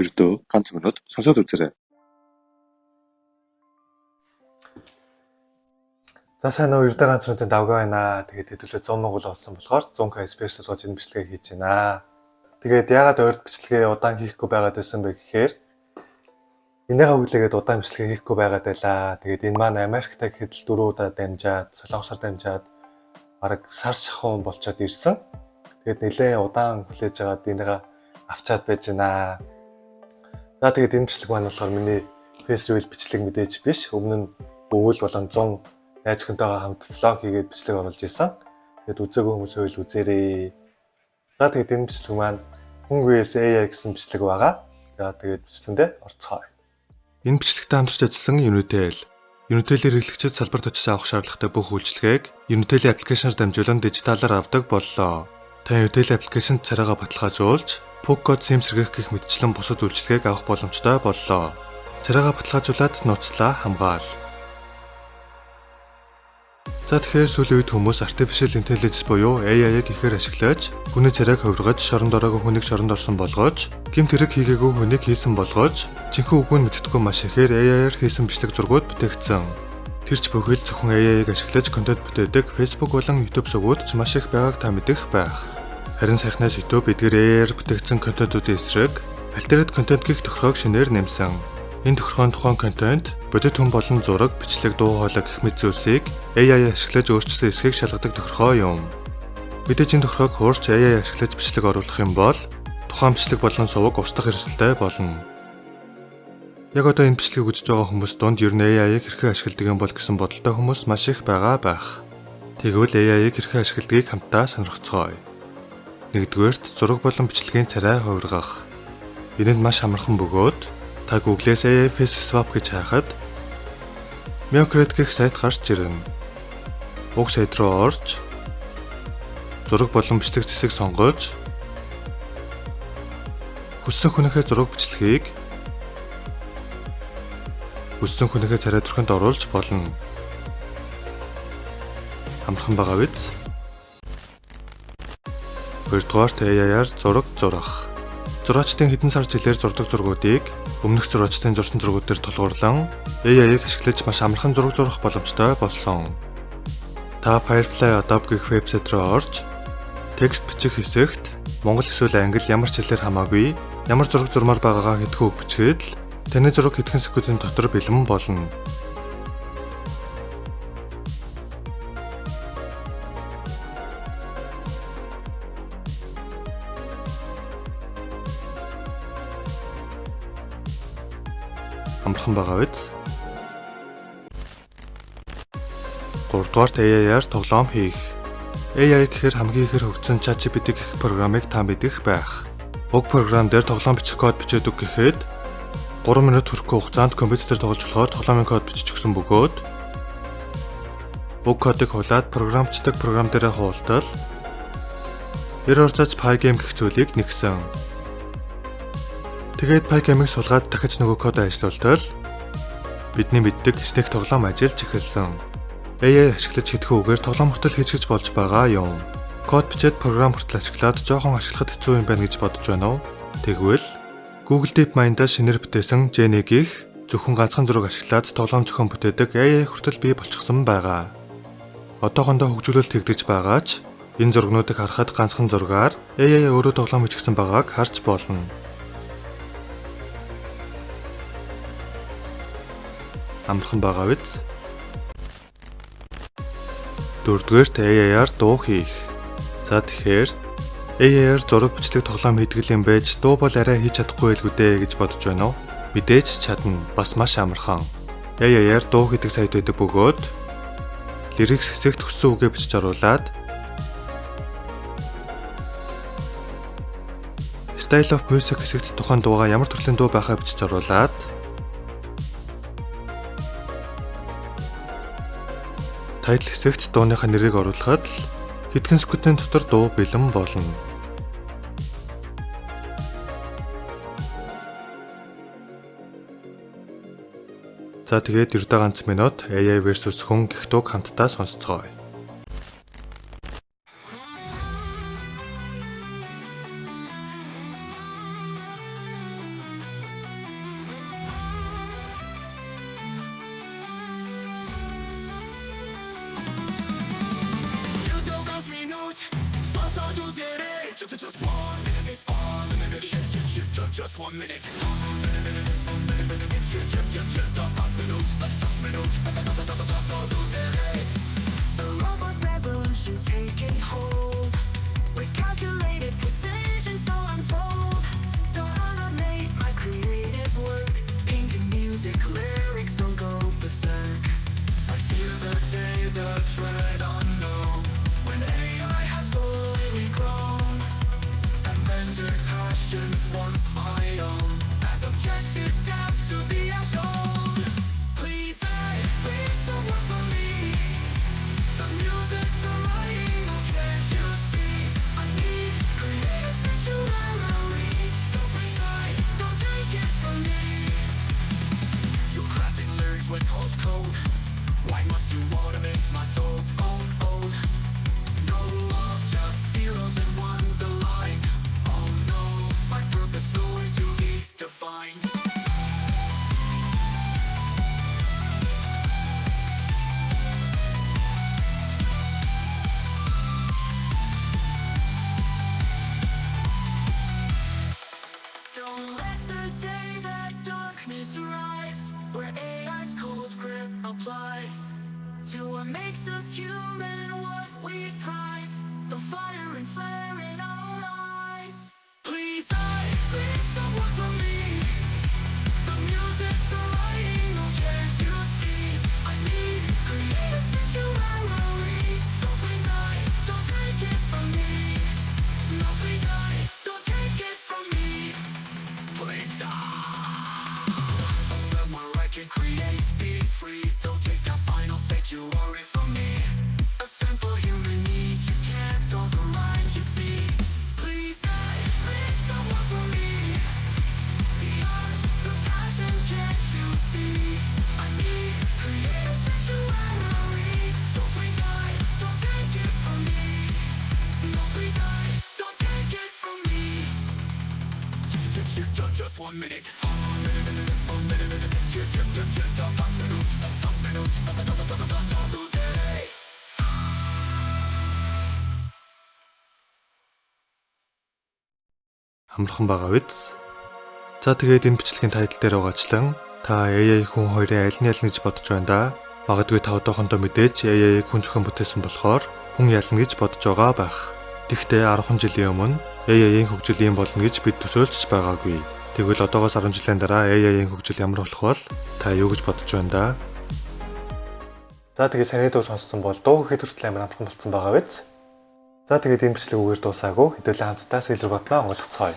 ердөө ганц минут сонсоод үзээрэй. За сайн уу, ердөө ганц минутын давгаа байна. Тэгээд хэдүүлээ 100 Монгол болсон болохоор 100k SPS болгож энэ бичлэгээ хийж байна. Тэгээд яагаад урд бичлэгээ удаан хийхгүй байгаад байсан бэ гэхээр энийгээ хүлээгээд удаан бичлэгээ хийхгүй байгаад байлаа. Тэгээд энэ маань Америктай гэхэд л 4 удаа дамжаад, Солонгосоор дамжаад бараг сар шахуун болчиход ирсэн. Тэгээд нэлээд удаан хүлээж аваад энийгээ авчаад байж байна. За тэгээд энэ бичлэг маань болохоор миний face reveal бичлэг мэдээж биш. Өмнө нь өвөл болон 100 найз хүнтэйгээ хамт влог хийгээд бичлэг оруулж исэн. Тэгээд үзээгүй хүмүүс байвал үзээрэй. За тэгээд энэ бичлэг маань хүн vs AI гэсэн бичлэг байгаа. За тэгээд бичлэгэндээ орцгоё. Энэ бичлэгтээ хамтарч ажилласан Unitel. Unitel-ээр хэрэглэгчид салбарт очиж авах шаардлагатай бүх үйлчилгээг Unitel аппликейшнаар дамжуулан дижиталаар авдаг боллоо. Та Unitel аппликейшнд царайгаа баталгаажуулж, PUC код SIM сэргээх гэх мэтчлэн бусад үйлчилгээг авах боломжтой боллоо. Царайгаа баталгаажуулаад нууцлаа хамгаал. За тэгэхээр сүүлийн үед хүмүүс Artificial Intelligence буюу AI-г ихээр ашиглаж, хүний царайг хувиргаж, шоронд ороогүй хүнийг шоронд орсон болгож, гэмт хэрэг хийгээгүй хүнийг хийсэн болгож, жинхэнэ үгүйн мэддэггүй маш ихээр AI-аар хийсэн бичлэг зургууд бүтээгдсэн. Тэр ч бүхэл зөвхөн AI-г ашиглаж контент бүтээдэг Facebook болон YouTube сувгууд ч маш их байгааг та мэдэх байх. Харин саяхнаас YouTube эдгээр AI-аар бүтээгдсэн контентуудын эсрэг альтернатив контент гэх тохиргоог шинээр нэмсэн. Энэ тохиргоон тухайн контент, бодит хүн болон зураг, бичлэг, дуу хоолой гэх мэт зүйлсийг AI ашиглаж өөрчилсөн эсхийг шалгадаг тохиргоо юм. Мэдээж энэ тохиргоог хуурч AI ашиглаж бичлэг оруулах юм бол тухайн бичлэг болон суваг устдах эрсдэлтэй болно. Яг одоо энэ бичлэгийг үзэж байгаа хүмүүс донд ер нь AI-г хэрхэн ашигладаг юм бол гэсэн бодолтой хүмүүс маш их байгаа байх. Тэгвэл AI-г хэрхэн ашигладгийг хамтдаа сонирхцгоё. Нэгдүгээрт зураг болон бичлэгийн царай хувиргах. Энэ нь маш амархан бөгөөд та Google-с AI Face Swap гэж хайхад Meocreate гэх сайт гарч ирнэ. Уг сайт руу орж зураг болон бичлэг зэсийг сонгож хүссэн хүнийхээ зураг бичлэгийг хүссэн хүнийхээ царай төрхөнд оруулж болно. Амархан байгаа биз? Хоёрдугаарт AI-аар зураг зурах. Зураачдын хэдэн сар жилээр зурдаг зургуудыг өмнөх зураачдын зурсан зургууд дээр тулгуурлан AI-г ашиглаж маш амархан зураг зурах боломжтой болсон. Та Firefly Adobe гэх вебсайт руу орж текст бичих хэсэгт монгол эсвэл англи ямар ч хэлээр хамаагүй ямар зураг зурмаар байгаагаа хэдхэн үг бичгээд л таны зураг хэдхэн секундын дотор бэлэн болно. Амархан байгаа биз? 3-дугаарт AI-аар тоглоом хийх. AI гэхээр хамгийн ихээр хөгжсөн ChatGPT гэх програмыг та мэдэх байх. Уг програм дээр тоглоом бичих код бичээдэг гэхэд 3 минут хүрэхгүй хугацаанд компьютер дээр тоглож болохоор тоглоомын код бичиж өгсөн бөгөөд уг кодыг хулаад програмчдаг програм дээрээ хуултал error зарж Pygame гэх зүйлийг нэгсэн. Тэгээд Pygame-ыг сулгаад дахиж нөгөө кодоо ажиллуултал бидний мэддэг снэк тоглоом ажиллаж эхэлсэн. AI ашиглаж хэдхэн үгээр тоглоом хүртэл хийж болж байгаа юм. Код бичээд програм хүртэл ашиглаад жоохон ашиглахад хэцүү юм байна гэж бодож байна уу? Тэгвэл Google DeepMind-аар шинээр бүтээсэн Gen-ийг зөвхөн ганцхан зураг ашиглаад тоглоом зохион бүтээдэг AI хүртэл бий болчихсон байгаа. Одоохондоо хөгжүүлэлт хийгдэж байгаа ч энэ зургнуудыг харахад ганцхан зургаар AI өөрөө тоглоом хийчихсэн байгааг харж болно. Амархан байгаа биз? 4-дүгээрт AI-аар дуу хийх. За тэгэхээр AI-аар зураг бичлэг тоглоом хийдэг юм байж дуу бол арай хийж чадахгүй байлгүй дээ гэж бодож байна уу? Мэдээж чадна. Бас маш амархан. AI-аар дуу хийдэг сайт байдаг бөгөөд lyrics хэсэгт хүссэн үгээ бичиж оруулаад Style of Music хэсэгт тухайн дуугаа ямар төрлийн дуу байхаа бичиж оруулаад Title хэсэгт дууныхаа нэрийг оруулахад л хэдхэн секундын дотор дуу бэлэн болно. За тэгээд ердөө ганц минут AI versus хүн гэх дууг хамтдаа сонсцгоё. just 1 minute. The robot revolution's taking hold. With calculated precision, so I'm told. Don't automate my creative work. Painting music, lyrics don't go berserk. I fear the day, the dread unknown, when AI has fully grown and rendered passions once my own as objective tasks to be outshone. Please, please, someone for me. The music, the writing, oh can't you see? I need creative sanctuary. So please, don't take it from me. You're crafting lyrics with cold code. Why must you automate my soul's own ode? No love, just zeros and ones aligned. Oh no, my purpose nowhere to be defined. Don't let the day that darkness rise, where AI's cold grip applies to what makes us human, what we prize, the fire and flare in our eyes. Please, please, someone for me. The music, the writing, oh can't you see? I need creative sanctuary. So please, don't take it from me. No, please, don't take it from me. Please, where I can create, be free. Don't take that final sanctuary from me. A simple human need you can't override, you see. Please, please, someone for me. The art, the passion, can't you see? I need creative sanctuary. So please, don't take it from me. No, please, don't take it from me. Just 1 minute. Амархан байгаа биз? За тэгээд энэ бичлэгийн тайтл дээр байгаачлан та AI хүн хоёрын аль нь ялна гэж бодож байна да. Магадгүй та одоохондоо мэдээж AI-г хүн зөвхөн бүтээсэн болохоор хүн ялна гэж бодож байгаа байх. Тэгэхдээ 10 жилийн өмнө AI-ийн хөгжил юм болно гэж бид төсөөлж байгаагүй. Тэгвэл одоогоос 10 жилийн дараа AI-ийн хөгжил ямар болох вэ? Та юу гэж бодож байна да? За тэгээд саний дуу сонссон бол дуу гэхэд хүртэл амар амархан болсон байгаа биз? За тэгээд энэ бичлэг үгээр дуусаагүй. Хэдүүлээ хамтдаа Silver Bot-ноо онгойлгоцгоё.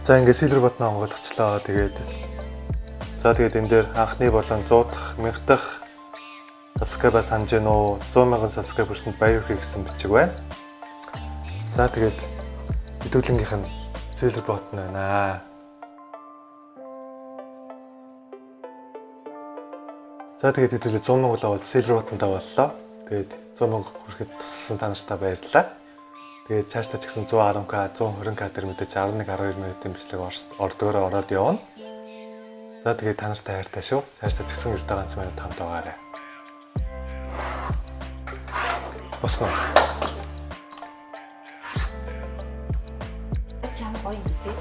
За ингээд Silver Bot-ноо онгойлгочлоо. Тэгээд энэ дээр анхны болон 100 дахь, 1000 дахь subscribe санаж гэнэ үү? 100,000 subscribe хүрсэнд баярлалаа гэсэн бичиг байна. За тэгээд хэдүүлэнгийнх нь Silver Bot нь байна. За тэгээд хэдүүлээ 100,000 бол Silver Bot-нтай боллоо. Тэгээд 100,000 хүрэхэд туссан та нартай баярлалаа. Тэгээд цаашдаа ч гэсэн 110k, 120k дээр мэдээж 11-12 минутын бичлэг ордогоор ороод явна. За тэгээд та нартай хайртай шүү. Цаашдаа ч гэсэн 9 ганц минут хамт байгаарай. Босно. Чам гоё юм бэ?